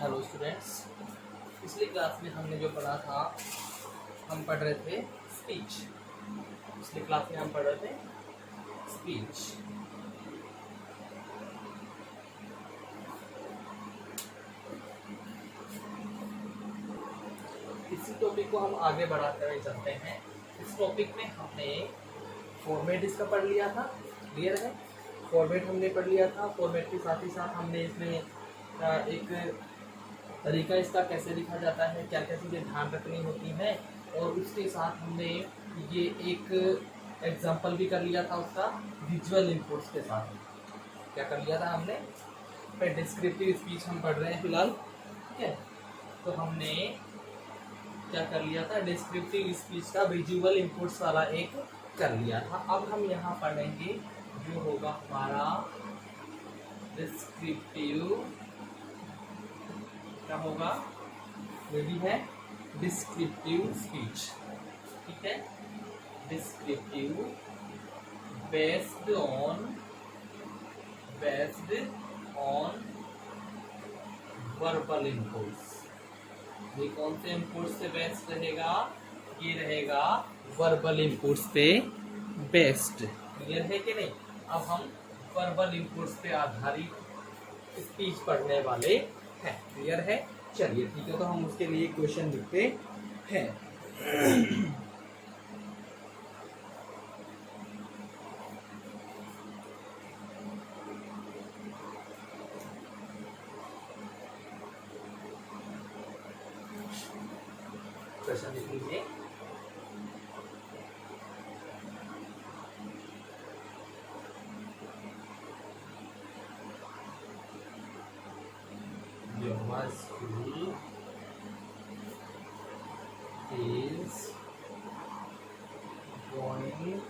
Hello students. पिछली class में हमने जो पढ़ा था, हम पढ़ रहे थे स्पीच। पिछली क्लास में हम पढ़ रहे थे स्पीच। इसी टॉपिक को हम आगे बढ़ाते हुए चलते हैं। इस टॉपिक में हमने फॉर्मेट इसका पढ़ लिया था, क्लियर है। फॉर्मेट हमने पढ़ लिया था। फॉर्मेट के साथ ही साथ हमने इसमें एक तरीका इसका कैसे लिखा जाता है, क्या क्या चीज़ें ध्यान रखनी होती हैं, और उसके साथ हमने ये एक एग्जांपल भी कर लिया था उसका विजुअल इनपुट्स के साथ। क्या कर लिया था हमने? फिर डिस्क्रिप्टिव स्पीच हम पढ़ रहे हैं फिलहाल, ठीक है। तो हमने क्या कर लिया था? डिस्क्रिप्टिव स्पीच का विजुअल इनपुट्स वाला एक कर लिया था। अब हम यहाँ पढ़ेंगे जो होगा हमारा डिस्क्रिप्टिव, क्या होगा? ये भी है डिस्क्रिप्टिव स्पीच, ठीक है। Descriptive based on verbal inputs. ये कौन से इनपुट्स से बेस्ड रहेगा? ये रहेगा वर्बल इनपुट्स पे बेस्ड। क्लियर है कि नहीं? अब हम वर्बल इनपुट्स पे आधारित स्पीच पढ़ने वाले हैं। क्लियर है? चलिए ठीक है, तो हम उसके लिए क्वेश्चन लिखते हैं। क्वेश्चन लिख लीजिए। Your school is going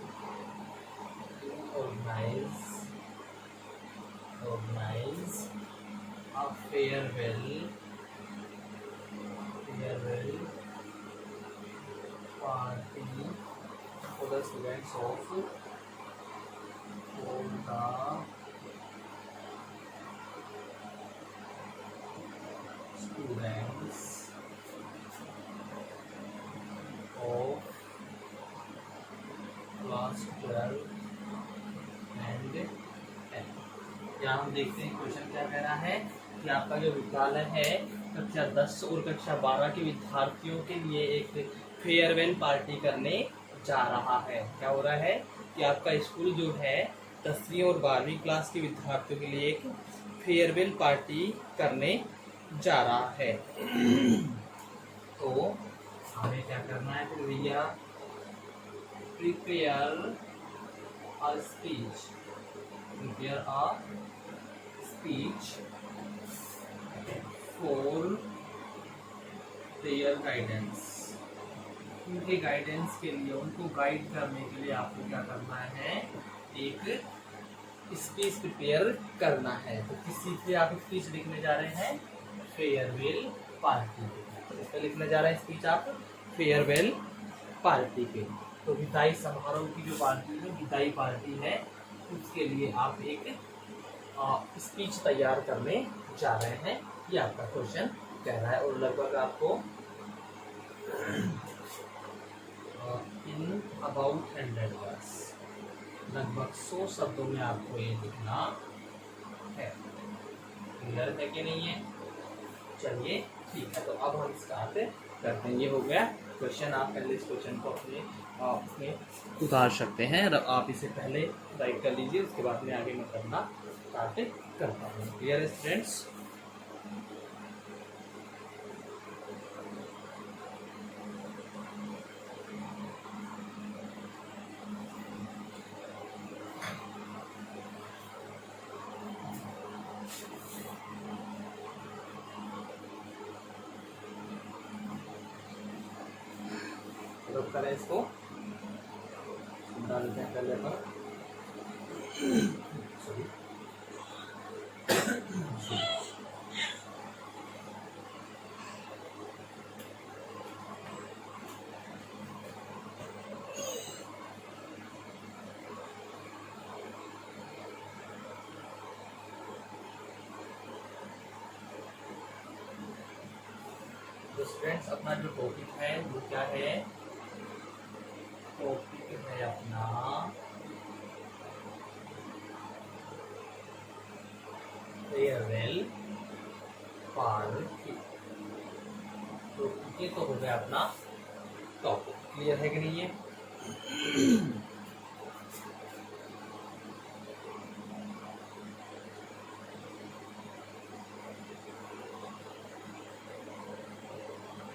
to organize a farewell party for the students of class 12 and 10। यहाँ हम देखते हैं क्वेश्चन क्या कह रहा है कि आपका जो विद्यालय है कक्षा 10 और कक्षा 12 के विद्यार्थियों के लिए एक फेयरवेल पार्टी करने जा रहा है। क्या हो रहा है कि आपका स्कूल जो है 10वीं और 12वीं क्लास के विद्यार्थियों के लिए एक फेयरवेल पार्टी करने जा रहा है। तो हमें क्या करना है फिर भैया? Prepare a speech for their guidance। उनके गाइडेंस के लिए, उनको गाइड करने के लिए आपको क्या करना है? एक स्पीच प्रिपेयर करना है। तो किस चीज़ पे आप स्पीच लिखने जा रहे हैं? फेयरवेल पार्टी पे। इस पे लिखने जा रहे हैं स्पीच आप फेयरवेल पार्टी पे। तो विदाई समारोह की जो पार्टी है, विदाई पार्टी है, उसके लिए आप एक स्पीच तैयार करने जा रहे हैं। ये आपका क्वेश्चन कह रहा है। और लगभग आपको इन अबाउट 100 वर्ड्स, लगभग 100 शब्दों में आपको ये लिखना है। क्लियर है कि नहीं है? चलिए ठीक है, तो अब हम स्टार्ट करते हैं। ये हो गया क्वेश्चन। आप पहले इस क्वेश्चन को अपने उसमें उतार सकते हैं। आप इसे पहले राइट कर लीजिए, उसके बाद में आगे मैं करना स्टार्ट करता हूँ। क्लियर है स्टूडेंट्स? करें इसको, डालते हैं पहले पर। तो स्टूडेंट्स अपना जो टॉपिक है वो क्या है, टॉपिक है अपना फेयरवेल पार्टी। तो ये तो हो गया अपना टॉपिक। क्लियर है कि नहीं है?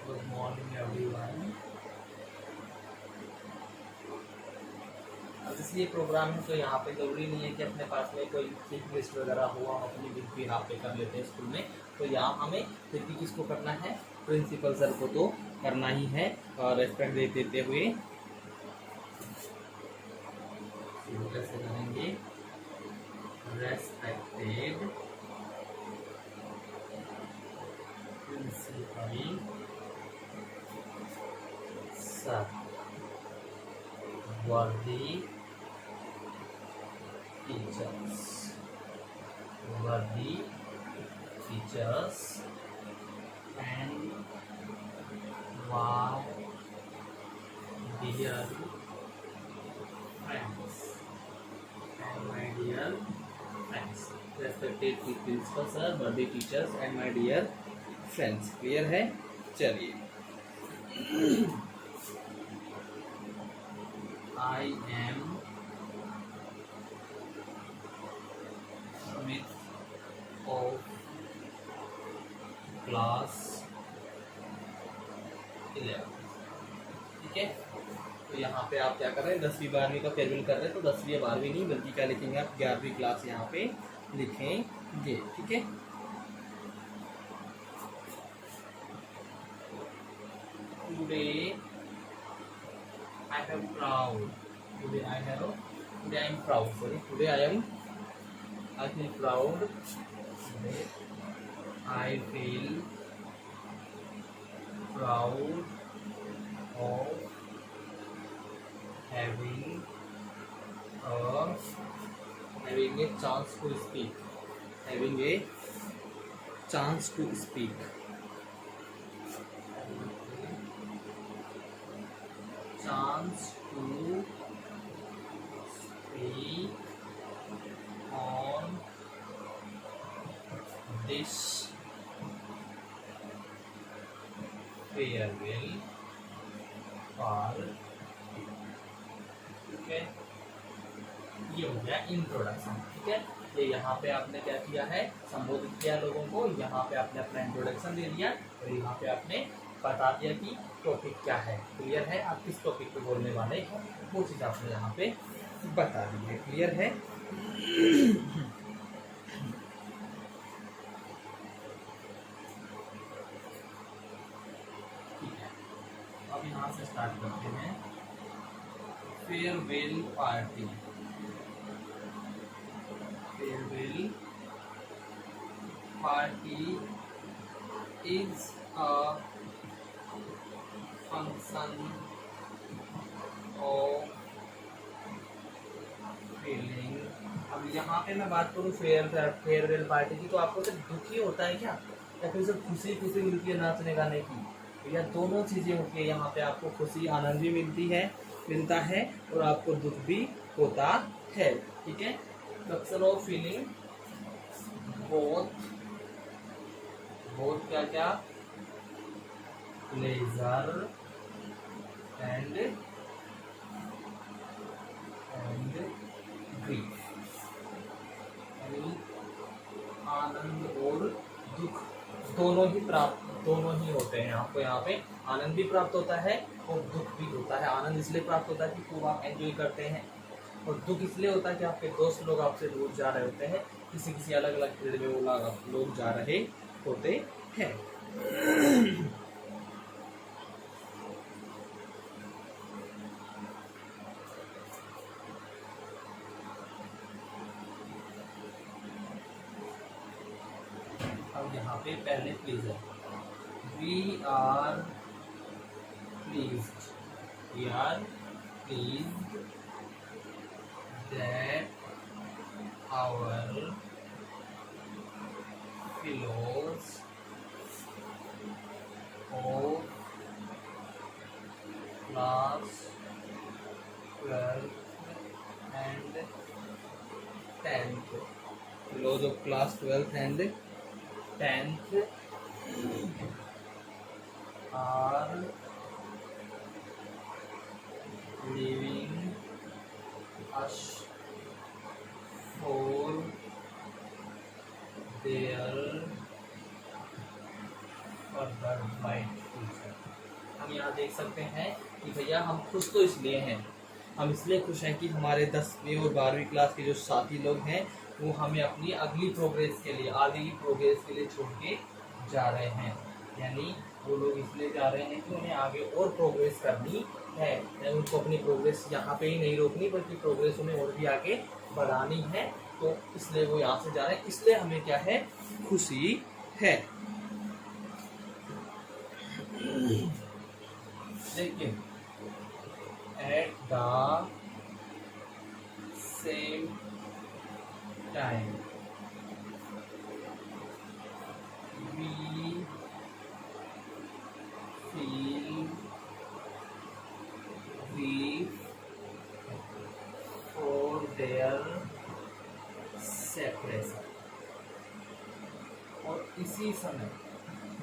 Good morning everyone. अब इसलिए प्रोग्राम है तो यहाँ पे ज़रूरी नहीं है कि अपने पास में कोई चेक लिस्ट वगैरह हुआ, हम अपनी बुक भी यहाँ पे कर लेते हैं स्कूल में। तो यहाँ हमें खेती किसको करना है, प्रिंसिपल सर को तो करना ही है, और रेस्पेक्ट देते हुए कैसे करेंगे, respected principal sir, worthy teachers, worthy teachers and my dear friends, and my dear friends, respected principal sir, worthy teachers and my dear friends। Clear है? चलिए I am Smith of class 11। ठीक है, तो यहाँ पे आप क्या कर रहे हैं, 10वीं 12वीं का फेयरवेल कर रहे हैं, तो 10वीं या 12वीं नहीं बल्कि क्या लिखेंगे आप, 11वीं क्लास यहाँ पे लिखेंगे। ठीक है, today I am proud. Today I am proud. Sorry. Today I feel proud. Today I feel proud of having a chance to speak. Having a chance to speak. Chance to speak on this farewell party। ठीक है, ये हो गया introduction. ठीक है, ये यहाँ पे आपने क्या किया है, संबोधित किया लोगों को, यहाँ पे आपने अपना इंट्रोडक्शन दे दिया, और यहाँ पे आपने बता दिया कि टॉपिक क्या है। क्लियर है? आप किस टॉपिक पे बोलने वाले हैं वो चीज़ आपने यहाँ पे बता दी है। क्लियर है? ठीक है, अब यहाँ से स्टार्ट करते हैं। Farewell party. Farewell party is a function of feeling. अब यहाँ पे मैं बात करूँ फेयरवेल पार्टी की, तो आपको सिर्फ दुख ही होता है क्या, या फिर सिर्फ खुशी खुशी मिलती है नाचने गाने की, या दोनों चीज़ें होती है? यहाँ पे आपको खुशी आनंद भी मिलता है और आपको दुख भी होता है। ठीक है, फंक्शन ऑफ फीलिंग बोथ क्या क्या, प्लेजर एंड ग्रीफ, यानी आनंद और दुख दोनों ही होते हैं। आपको यहाँ पे आनंद भी प्राप्त होता है और दुख भी होता है। आनंद इसलिए प्राप्त होता है कि खूब आप एंजॉय करते हैं, और दुख इसलिए होता है कि आपके दोस्त लोग आपसे दूर जा रहे होते हैं, किसी अलग अलग फील्ड में वो लोग जा रहे होते हैं। अब यहाँ पे पहले pleasure, we are pleased that our fellows of fellows of class 12th and 10th are leaving us for their further bright future। हम यहाँ देख सकते हैं कि भैया हम खुश तो इसलिए हैं, हम इसलिए खुश हैं कि हमारे 10वीं और 12वीं क्लास के जो साथी लोग हैं वो हमें अपनी अगली प्रोग्रेस के लिए, आगे की प्रोग्रेस के लिए छोड़ के जा रहे हैं। यानी वो लोग इसलिए जा रहे हैं कि उन्हें आगे और प्रोग्रेस करनी है, उनको अपनी प्रोग्रेस यहाँ पे ही नहीं रोकनी बल्कि प्रोग्रेस उन्हें और भी आगे बढ़ानी है। तो इसलिए वो यहाँ से जा रहे हैं, इसलिए हमें क्या है, खुशी है। लेकिन at the same time we feel grief for their separation। और इसी समय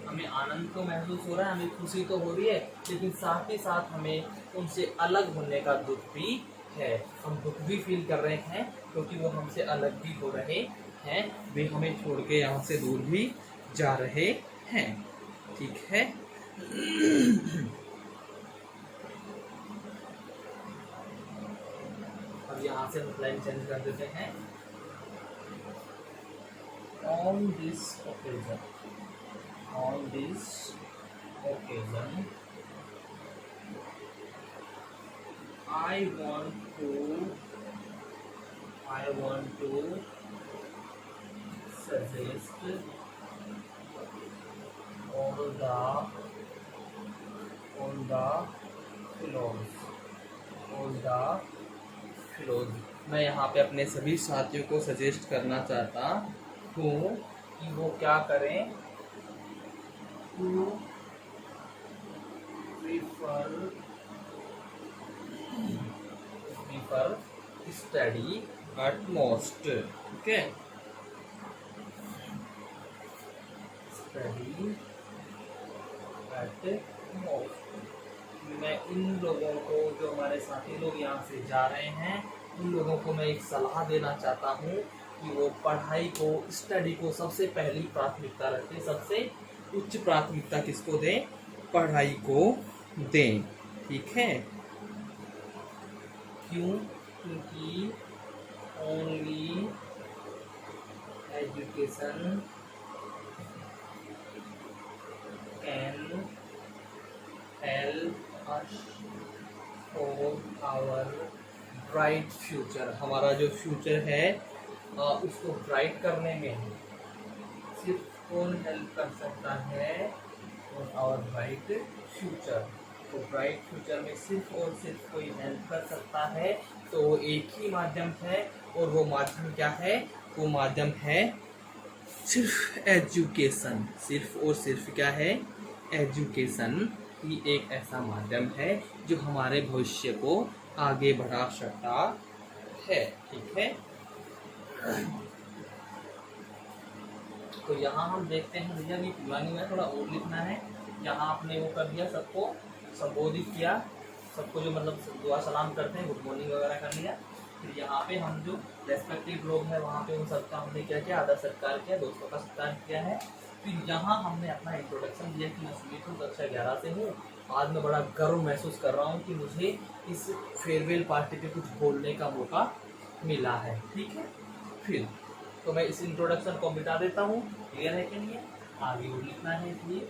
हमें आनंद तो महसूस हो रहा है, हमें खुशी तो हो रही है, लेकिन साथ ही साथ हमें उनसे अलग होने का दुख भी है। हम दुख भी फील कर रहे हैं क्योंकि वो हमसे अलग भी हो रहे हैं, वे हमें छोड़ के यहाँ से दूर भी जा रहे हैं। ठीक है। अब यहाँ से लाइन चेंज कर देते हैं। On this occasion, I want to suggest all the fellows। मैं यहाँ पे अपने सभी साथियों को सजेस्ट करना चाहता हूँ कि वो क्या करें, to prefer study at most। okay, study at most। मैं इन लोगों को, जो हमारे साथी लोग यहाँ से जा रहे हैं, उन लोगों को मैं एक सलाह देना चाहता हूँ कि वो पढ़ाई को, स्टडी को सबसे पहली प्राथमिकता रखें। सबसे उच्च प्राथमिकता किसको दें? पढ़ाई को दें। ठीक है। क्यों? क्योंकि only education can help us for our bright future. हमारा जो फ्यूचर है उसको ब्राइट करने में सिर्फ कौन हेल्प कर सकता है? Our bright future. तो ब्राइट फ्यूचर में सिर्फ और सिर्फ कोई हेल्प कर सकता है तो वो एक ही माध्यम है, और वो माध्यम क्या है? वो माध्यम है सिर्फ एजुकेशन। सिर्फ और सिर्फ क्या है? एजुकेशन ही एक ऐसा माध्यम है जो हमारे भविष्य को आगे बढ़ा सकता है। ठीक है। तो यहाँ हम देखते हैं भैया कि पुरानी में थोड़ा और लिखना है। यहाँ आपने वो कर दिया, सबको संबोधित किया, सबको जो मतलब दुआ सलाम करते हैं, गुड मॉर्निंग वगैरह कर लिया। फिर यहाँ पे हम जो रेस्पेक्टिव लोग हैं वहाँ पे उन सबका हमने क्या किया? आदर सत्कार किया, दोस्तों का सत्कार किया है। फिर यहाँ हमने अपना इंट्रोडक्शन दिया कि मैं सुमित हूँ, कक्षा 11 से हूँ। आज मैं बड़ा गर्व महसूस कर रहा हूँ कि मुझे इस फेयरवेल पार्टी पे कुछ बोलने का मौका मिला है। ठीक है। फिर तो मैं इस इंट्रोडक्शन को मिटा देता हूँ। क्लियर है कि नहीं? आगे और लिखना है इसलिए।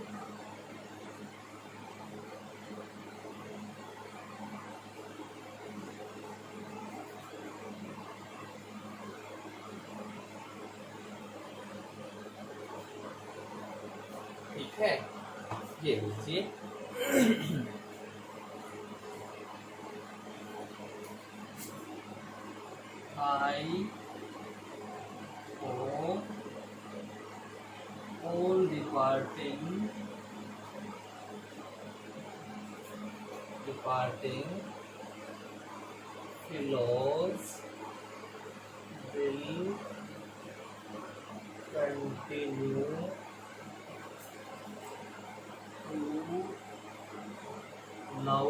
ठीक है, ये लीजिए। I hope all departing fellows will continue to love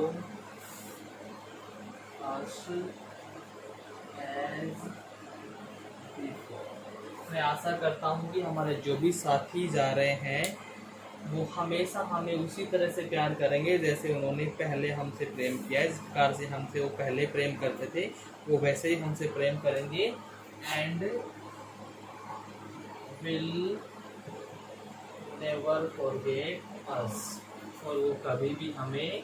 us as before. मैं आशा करता हूँ कि हमारे जो भी साथी जा रहे हैं वो हमेशा हमें उसी तरह से प्यार करेंगे जैसे उन्होंने पहले हमसे प्रेम किया। इस प्रकार से हमसे वो पहले प्रेम करते थे वो वैसे ही हमसे प्रेम करेंगे एंड विल नेवर फॉरगेट अस, और वो कभी भी हमें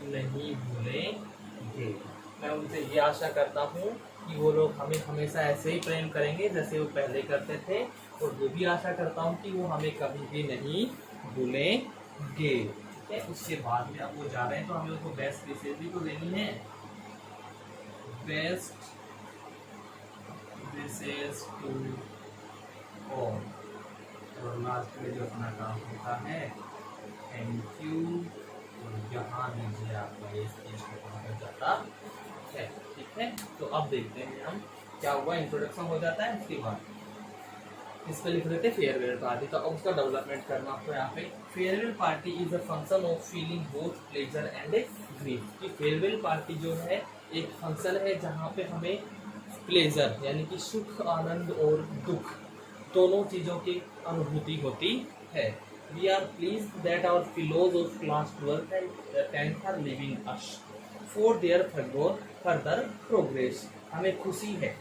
नहीं भूलेंगे। मैं उनसे ये आशा करता हूँ कि वो लोग हमें हमेशा ऐसे ही प्रेम करेंगे जैसे वो पहले करते थे, और ये भी आशा करता हूँ कि वो हमें कभी भी नहीं भूलेंगे। ठीक है, उसके बाद में अब वो जा रहे हैं तो हमें उनको बेस्ट विशेष भी तो देनी है। बेस्ट विशेष टू ऑल, और लास्ट में जो अपना काम होता है थैंक यू, और यहाँ नीचे आपका ये स्पीच हो जाता है। ठीक है, तो अब देखते हैं हम क्या हुआ। इंट्रोडक्शन हो जाता है, उसके बाद इस पर लिख देते फेयरवेल पार्टी। तो अब उसका डेवलपमेंट करना आपको यहाँ पे। Farewell party is a function of feeling both pleasure and grief. कि फेयरवेल पार्टी जो है एक फंक्शन है जहाँ पे हमें प्लेजर यानी कि सुख, आनंद और दुख दोनों चीज़ों की अनुभूति होती है। We are please that our fellows of class 12th and 10th are leaving us for their further progress. हमें खुशी है,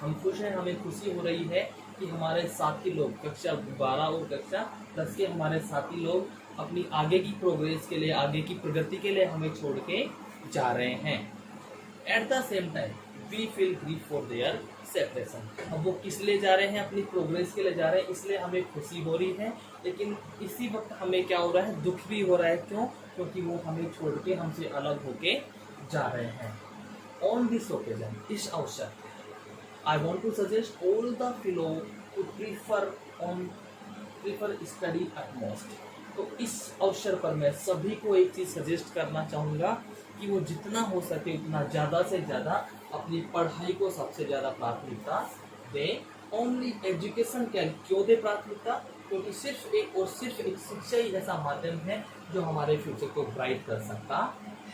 हम खुश हैं, हमें खुशी हो रही है कि हमारे साथी लोग कक्षा 12 और कक्षा 10 के हमारे साथी लोग अपनी आगे की प्रोग्रेस के लिए, आगे की प्रगति के लिए हमें छोड़ के जा रहे हैं। At the same time we feel grief for their separation. अब वो किस लिए जा रहे हैं? अपनी प्रोग्रेस के लिए जा रहे हैं, इसलिए हमें खुशी हो रही है, लेकिन इसी वक्त हमें क्या हो रहा है? दुख भी हो रहा है। क्यों? क्योंकि वो हमें छोड़ के, हमसे अलग होके जा रहे हैं। ऑन दिस ओकेजन, इस अवसर, I want to suggest all the fellow to prefer study at most। तो इस अवसर पर मैं सभी को एक चीज़ सजेस्ट करना चाहूँगा कि वो जितना हो सके उतना ज़्यादा से ज़्यादा अपनी पढ़ाई को सबसे ज़्यादा प्राथमिकता दें। ओनली एजुकेशन कैन, क्यों दे प्राथमिकता? क्योंकि सिर्फ एक शिक्षा ही ऐसा माध्यम है जो हमारे फ्यूचर को ब्राइट कर सकता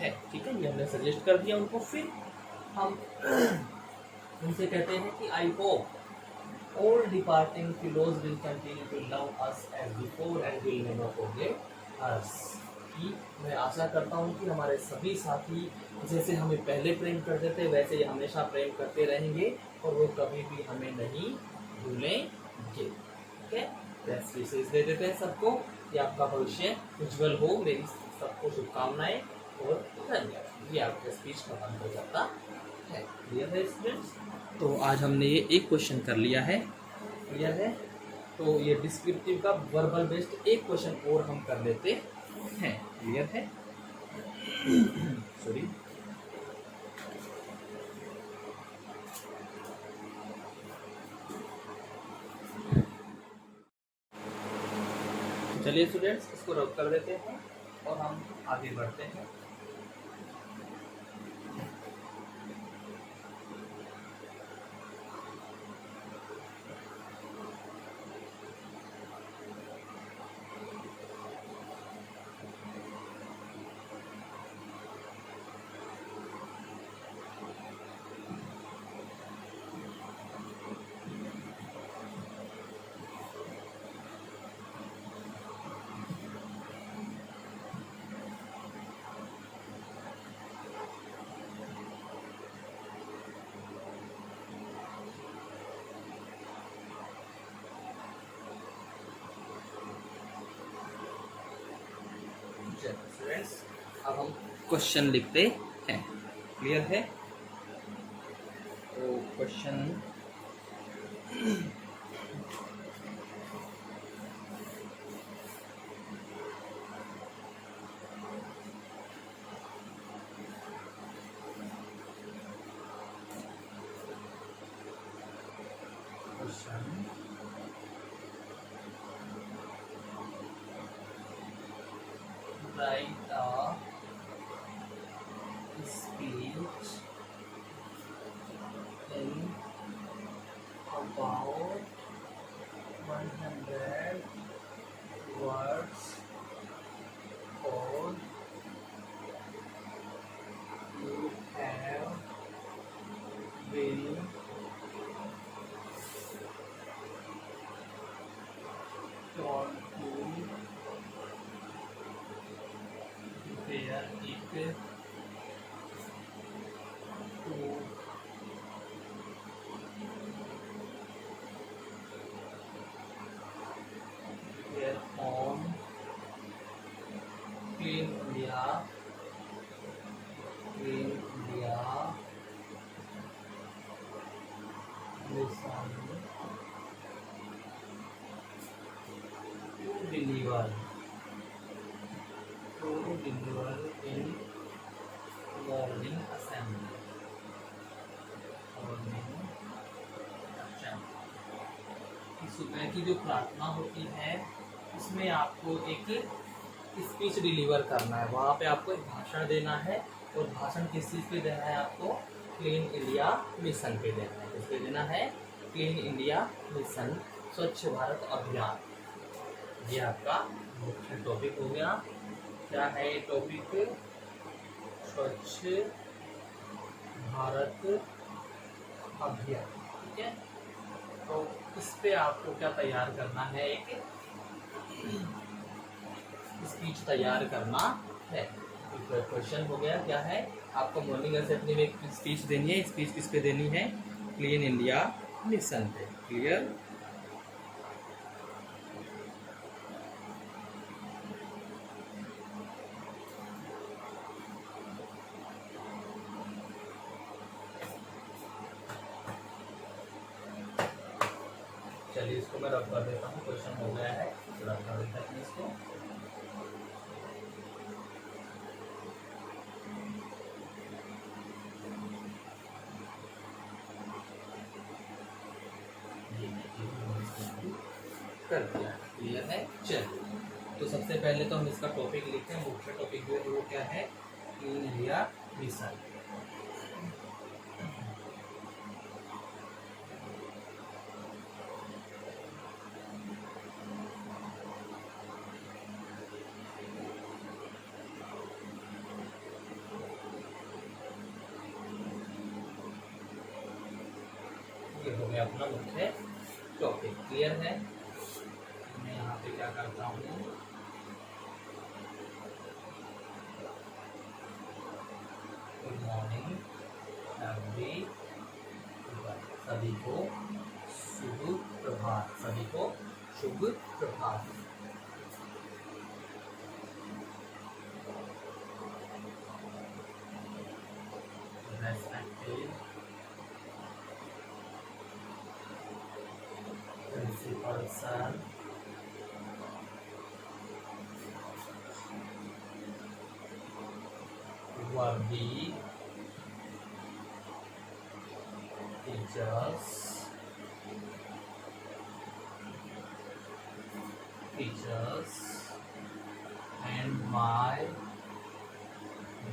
है। ठीक है, ये हमने सजेस्ट कर दिया उनको। फिर हम उनसे कहते हैं कि I hope all departing fellows will continue to love us as before and will never forget us. कि मैं आशा करता हूँ कि हमारे सभी साथी जैसे हमें पहले प्रेम करते थे वैसे ही हमेशा प्रेम करते रहेंगे और वो कभी भी हमें नहीं भूलेंगे। ठीक है, बेस्ट विशेष दे देते हैं सबको कि आपका भविष्य उज्जवल हो। मेरी सबको शुभकामनाएं और धन्यवाद। ये आपका स्पीच खत्म हो जाता है। क्लियर है स्टूडेंट्स? तो आज हमने ये एक क्वेश्चन कर लिया है। क्लियर है? तो ये डिस्क्रिप्टिव का वर्बल बेस्ड एक क्वेश्चन और हम कर लेते हैं। क्लियर है? सॉरी, चलिए स्टूडेंट्स, इसको रब कर देते हैं और हम आगे बढ़ते हैं। स्टूडेंट्स, अब हम क्वेश्चन लिखते हैं। क्लियर है? तो question write a speech in about 100 words code you have been told to prepare it to their own Clean India mission to deliver in morning assembly. सुबह की जो प्रार्थना होती है उसमें आपको एक स्पीच डिलीवर करना है, वहाँ पे आपको एक भाषण देना है। और भाषण किस चीज़ पे देना है आपको? क्लीन इंडिया मिशन पे देना है। किस पे देना है? क्लीन इंडिया मिशन, स्वच्छ भारत अभियान। ये आपका मुख्य टॉपिक हो गया। क्या है ये टॉपिक? स्वच्छ भारत अभियान। ठीक है, तो इस पे आपको क्या तैयार करना है? एक स्पीच तैयार करना है। क्वेश्चन हो गया, क्या है? आपको मॉर्निंग असेंबली में एक स्पीच देनी है। स्पीच किस पे देनी है? क्लीन इंडिया मिशन पे। क्लियर? चलिए इसको मैं रब कर देता हूँ। क्वेश्चन हो गया है, रब कर देता हूँ इसको। कर दिया। क्लियर है? चलिए, तो सबसे पहले तो हम इसका टॉपिक लिखते हैं। मुख्य टॉपिक जो है वो क्या है? Clean India mission. ये हो गया अपना मुख्य टॉपिक। क्लियर है? मैं यहाँ पे क्या करता हूँ, गुड मॉर्निंग एवरी, सभी को शुभ प्रभात। सभी को शुभ प्रभात। Respected principal sir, worthy teachers, and my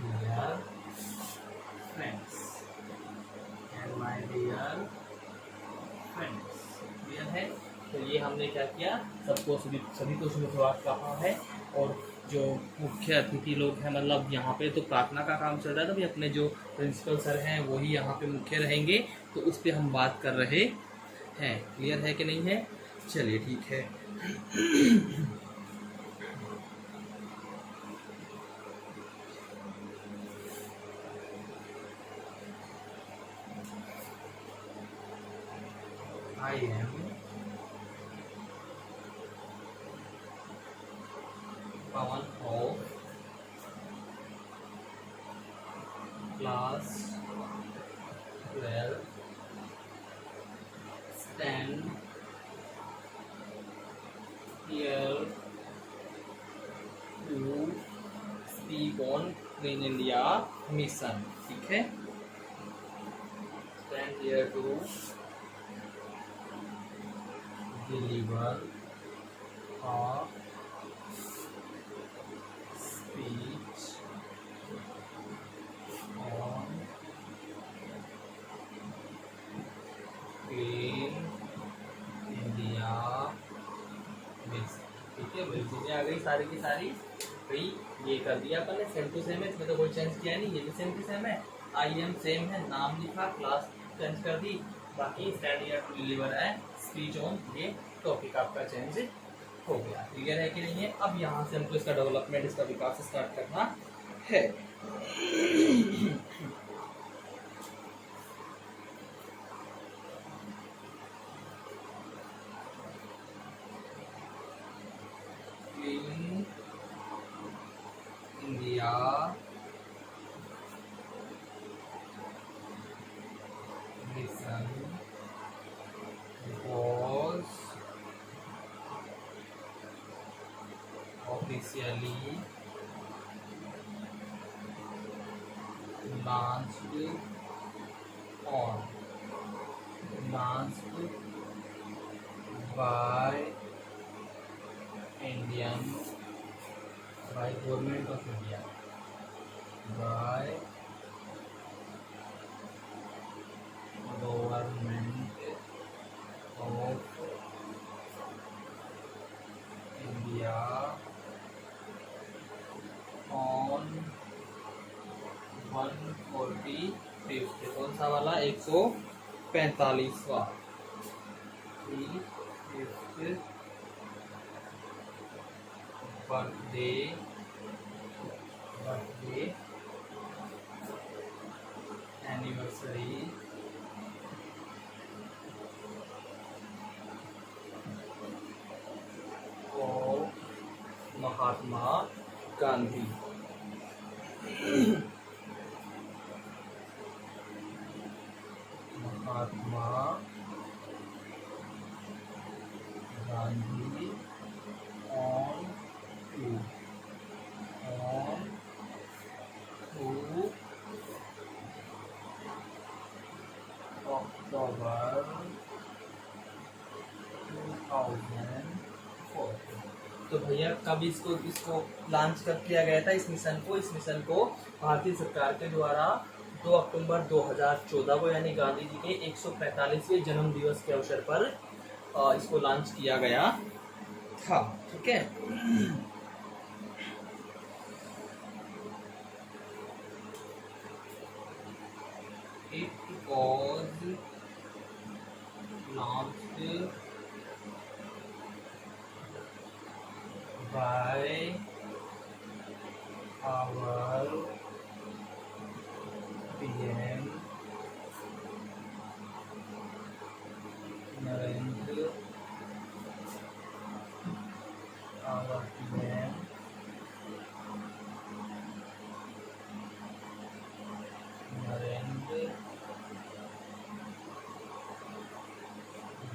dear friends, clear है? तो ये हमने क्या किया, सबको सभी को शुभप्रभात कहा है। और जो मुख्य अतिथि लोग हैं, मतलब यहाँ पे तो प्रार्थना का काम चल रहा है, तो भी अपने जो प्रिंसिपल सर हैं वही यहाँ पे मुख्य रहेंगे, तो उस पर हम बात कर रहे हैं। क्लियर है कि नहीं है? चलिए ठीक है। I am Pawan of class 12, stand here to speak on Clean India mission। ठीक है, stand here to deliver a speech on Clean India miss. ठीक है, वही चीज़ें आ गई सारी की सारी। भाई ये कर दिया अपन ने सेम टू सेम है, इसमें तो कोई चेंज किया नहीं, ये भी सेम टू सेम है। आई एम सेम है, नाम लिखा, क्लास चेंज कर दी, बाकी स्टैंड या टू डिलीवर है स्पीच ऑन, ये टॉपिक आपका चेंज हो गया। क्लियर है कि नहीं है? अब यहाँ से हमको इसका डेवलपमेंट, इसका विकास स्टार्ट करना है। India mission was officially launched by Government of India, by Government of India on 145th, कौन सा वाला? 145वां birthday anniversary of Mahatma Gandhi. Mahatma Gandhi on 2 October 2004। तो भैया कब इसको लॉन्च कर किया गया था? इस मिशन को भारतीय सरकार के द्वारा 2 अक्टूबर 2014 को, यानी गांधी जी के 145वें जन्म दिवस के अवसर पर इसको लॉन्च किया गया था। ठीक है, it was launched by our PM Narendra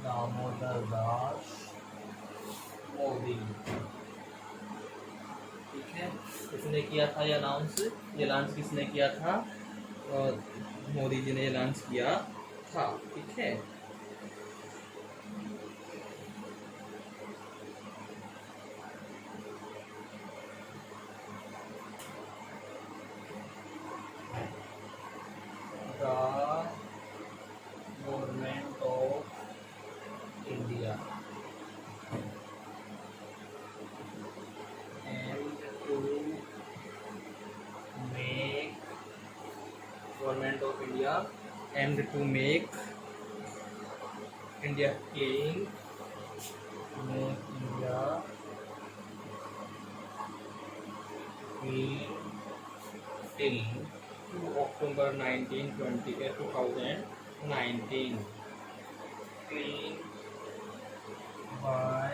Damodar Das Modi. ठीक है, किसने किया था ये अनाउंस? ये लॉन्च किसने किया था? मोदी जी ने लॉन्च किया था। ठीक है, government of India and to make government of India and to make India clean, make India clean till October 2019 clean by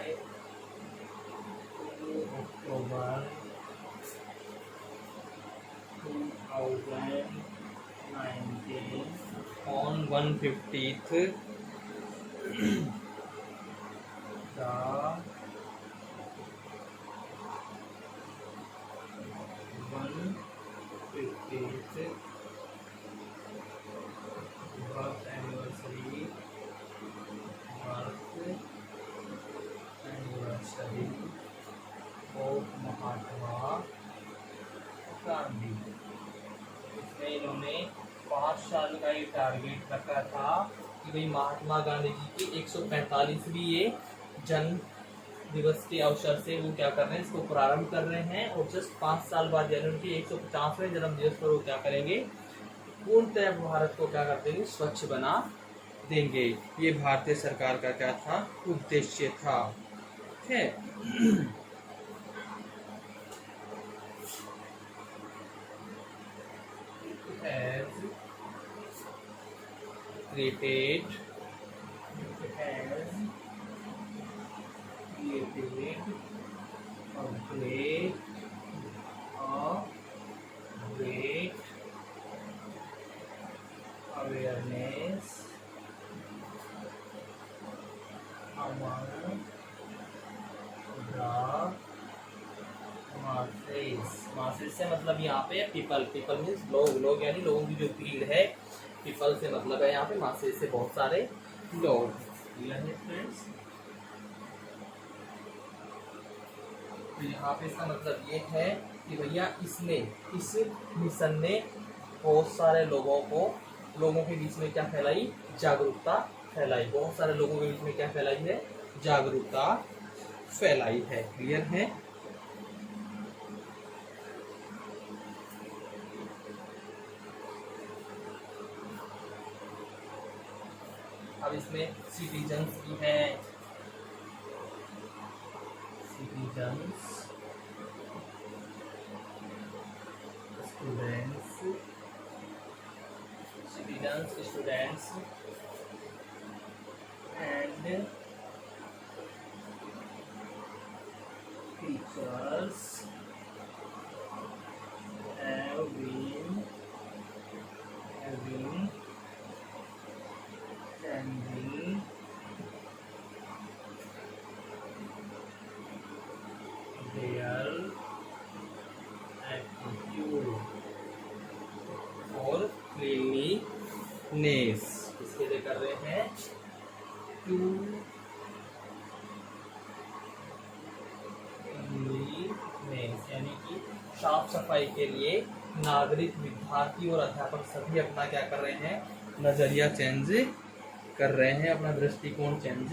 October 2019 on 150th the 150th birth anniversary of Mahatma Gandhi. इसमें इन्होंने 5 साल का ये टारगेट रखा था कि भाई महात्मा गांधी जी की 145वीं ये जन्म दिवस के अवसर से वो क्या कर रहे हैं, इसको प्रारंभ कर रहे हैं। और जस्ट 5 साल बाद यानी उनके 150वें जन्म दिवस पर वो क्या करेंगे, पूर्णतः भारत को क्या कर देंगे, स्वच्छ बना देंगे। ये भारतीय सरकार का क्या था, उद्देश्य था। ठीक है। has created a great awareness among the masses से मतलब यहाँ पे पीपल मीन्स लोग यानी लोगों की जो भीड़ है। पीपल से मतलब है यहाँ पे masses से बहुत सारे लोग। फ्रेंड्स, तो यहाँ पे इसका मतलब ये है कि भैया इस मिशन ने बहुत सारे लोगों के बीच में क्या फैलाई, जागरूकता फैलाई। बहुत सारे लोगों के बीच में क्या फैलाई है, जागरूकता फैलाई है। क्लियर है। अब इसमें सिटीजन्स भी हैं, citizens, students and teachers have been sending their attitude और cleanliness इसके लिए कर रहे हैं, टू क्लीनलीनेस यानी कि साफ सफाई के लिए नागरिक, विद्यार्थी और अध्यापक सभी अपना क्या कर रहे हैं, नजरिया चेंज कर रहे हैं, अपना दृष्टिकोण चेंज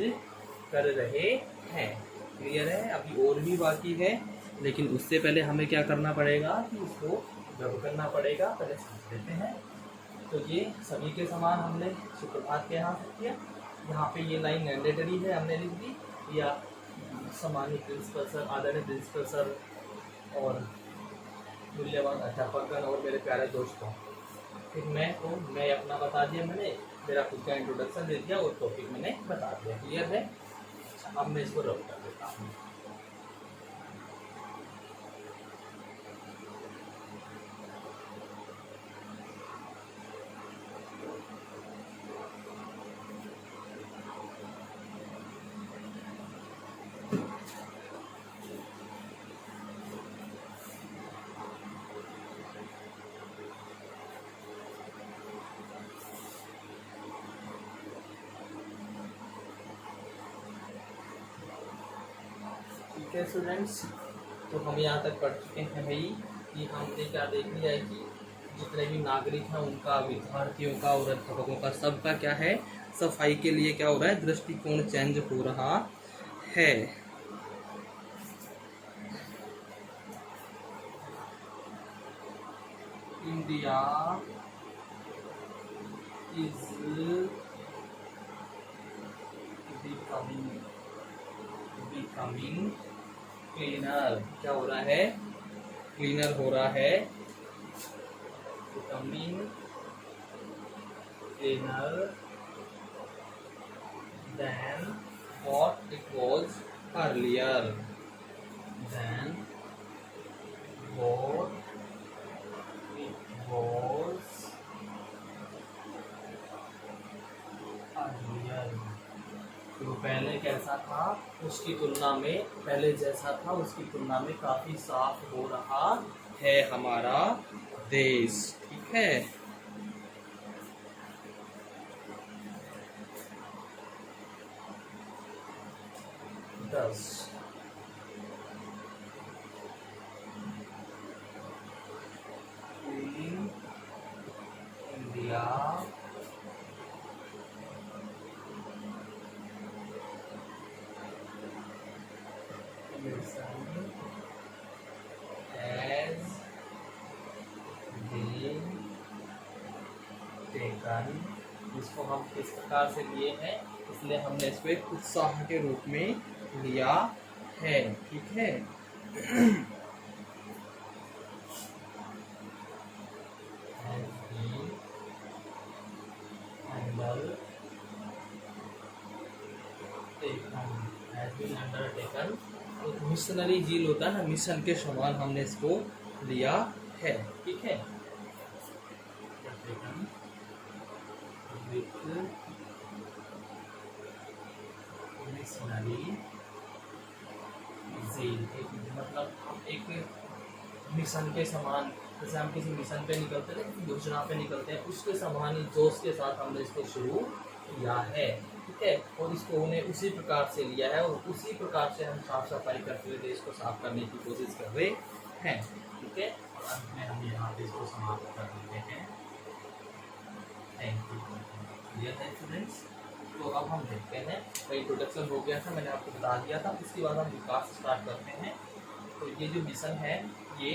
कर रहे हैं। क्लियर है। अभी और भी बाकी है, लेकिन उससे पहले हमें क्या करना पड़ेगा कि इसको रब करना पड़ेगा। पहले समझ लेते हैं। तो ये सभी के समान हमने सुप्रभात के यहाँ से किया। यहाँ पे ये लाइन मैंडेटरी है, हमने लिख दी, या सम्मानित प्रिंसिपल सर, आदरणीय प्रिंसिपल सर और मूल्यवान अध्यापकगण और मेरे प्यारे दोस्तों। फिर मैं अपना बता दिया, मैंने मेरा खुद का इंट्रोडक्शन दे दिया और टॉपिक मैंने बता दिया। क्लियर है। अब मैं इसको रब कर देता हूँ। ठीक है स्टूडेंट्स, तो हम यहाँ तक पढ़ चुके हैं भाई कि हमने क्या देख लिया है कि जितने भी नागरिक हैं उनका, विद्यार्थियों का और अध्यापकों का, सबका क्या है, सफाई के लिए क्या हो रहा है, दृष्टिकोण चेंज हो रहा है। India is becoming cleaner. क्या हो रहा है, क्लीनर हो रहा है, becoming cleaner than what it was earlier, than what it was earlier. तो पहले कैसा था उसकी तुलना में, पहले जैसा था उसकी तुलना में काफी साफ हो रहा है हमारा देश। ठीक है। दस India mission has been taken, इसको हम किस प्रकार से लिए हैं, इसलिए हमने इसको एक उत्साह के रूप में लिया है। ठीक है, अंडरटेकन, एक मिशनरी झील होता है ना, मिशन के समान हमने इसको लिया है। ठीक है, मिशनरी झील, मतलब हम एक मिशन के समान, जैसे हम किसी मिशन पे निकलते हैं, किसी योजना पे निकलते हैं, उसके समान ही जोश के साथ हमने इसको शुरू किया है। ठीक है, और इसको उन्हें उसी प्रकार से लिया है और उसी प्रकार से हम साफ सफाई करते हुए देश को साफ करने की कोशिश कर रहे हैं। ठीक है, और अंत में हम यहाँ पे इसको समाप्त कर देते हैं। Thank you. क्लियर है स्टूडेंट्स? तो अब हम देखते हैं, इंट्रोडक्शन हो गया था, मैंने आपको बता दिया था। इसके बाद हम विकास स्टार्ट करते हैं। तो ये जो मिशन है, ये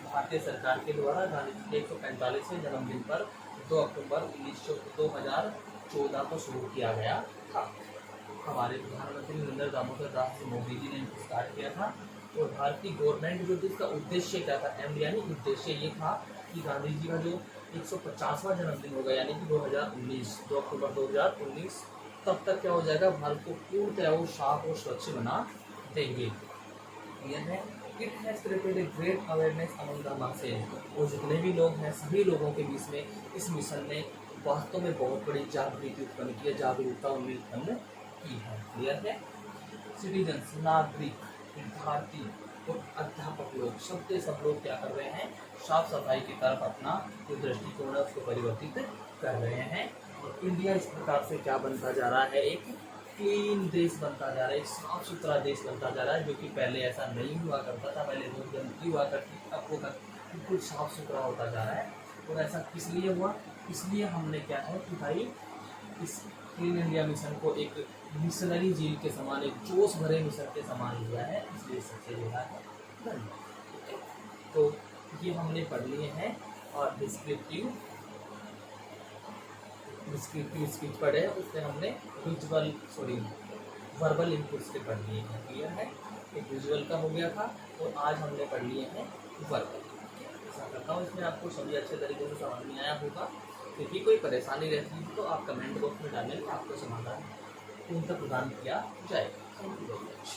भारतीय सरकार के द्वारा गांधी जी के 145वें जन्मदिन पर 2 अक्टूबर 2014 को शुरू किया गया था। हमारे प्रधानमंत्री नरेंद्र दामोदर दास मोदी जी ने इनको स्टार्ट किया था। और भारतीय गवर्नमेंट जो थी, इसका उद्देश्य क्या था, एम यानी उद्देश्य ये था कि गांधी जी का जो 150वां जन्मदिन होगा, यानी कि 2019, 2 अक्टूबर 2019, तब तक क्या हो जाएगा, भारत को पूर्णतः वो साफ और स्वच्छ बना देंगे। यह है, it has created a great awareness among the masses, और जितने भी लोग हैं सभी लोगों के बीच में इस मिशन ने वास्तव में बहुत बड़ी जागृति उत्पन्न की है, जागरूकता उनमें उत्पन्न की है। क्लियर है? सिटीजन्स, नागरिक, विद्यार्थी और अध्यापक लोग, सब लोग क्या कर रहे हैं, साफ सफाई की तरफ अपना जो दृष्टिकोण है उसको परिवर्तित कर रहे हैं। और इंडिया इस प्रकार से क्या बनता जा रहा है, एक क्लीन देश बनता जा रहा है, एक साफ सुथरा देश बनता जा रहा है, जो कि पहले ऐसा नहीं हुआ करता था। पहले रोड गंदगी हुआ करती थी, अब वो बिल्कुल साफ सुथरा होता जा रहा है। और ऐसा किस लिए हुआ, इसलिए हमने क्या है कि भाई इस क्लीन इंडिया मिशन को एक मिशनरी झील के समान, एक जोश भरे मिशन के समान लिया है, इसलिए सबसे जुड़ा है। तो ये हमने पढ़ लिए हैं। और डिस्क्रिप्टिव स्पीच पढ़े, उससे हमने वर्बल इनपुट्स के पढ़ लिए हैं। क्लियर है? एक विजुअल का हो गया था और आज हमने पढ़ लिए हैं वर्बल। ऐसा करता हूँ इसमें आपको सभी अच्छे तरीके से समझ में आया होगा। क्योंकि कोई परेशानी रहती है तो आप कमेंट बॉक्स में डालेंगे, आपको समाधान पूर्णतः प्रदान किया जाएगा। Thank you very much.